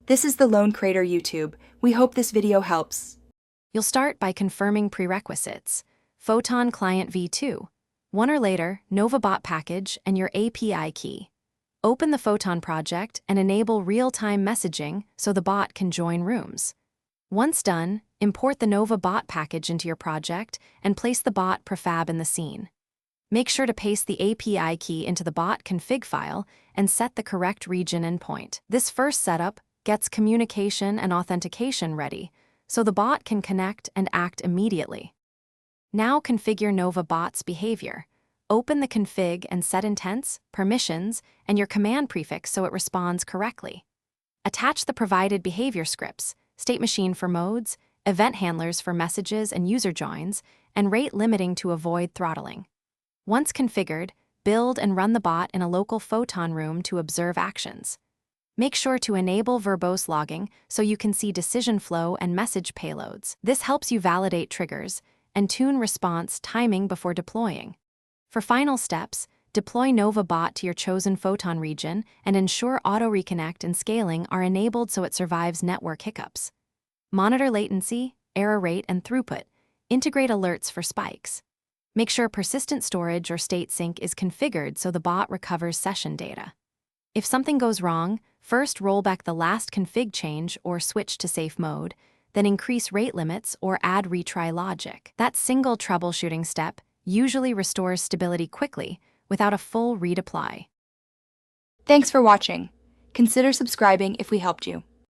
This is the Lone Crater YouTube. We hope this video helps. You'll start by confirming prerequisites: Photon Client v2, one or later, NovaBot package, and your API key. Open the Photon project and enable real-time messaging so the bot can join rooms. Once done, import the NovaBot package into your project and place the bot prefab in the scene. Make sure to paste the API key into the bot config file and set the correct region and point. This first setup gets communication and authentication ready, so the bot can connect and act immediately. Now configure NovaBot's behavior. Open the config and set intents, permissions, and your command prefix so it responds correctly. Attach the provided behavior scripts, state machine for modes, event handlers for messages and user joins, and rate limiting to avoid throttling. Once configured, build and run the bot in a local Photon room to observe actions. Make sure to enable verbose logging so you can see decision flow and message payloads. This helps you validate triggers and tune response timing before deploying. For final steps, deploy NovaBot to your chosen Photon region and ensure auto-reconnect and scaling are enabled so it survives network hiccups. Monitor latency, error rate, and throughput. Integrate alerts for spikes. Make sure persistent storage or state sync is configured so the bot recovers session data. If something goes wrong, first roll back the last config change or switch to safe mode, then increase rate limits or add retry logic. That single troubleshooting step usually restores stability quickly without a full redeploy. Thanks for watching. Consider subscribing if we helped you.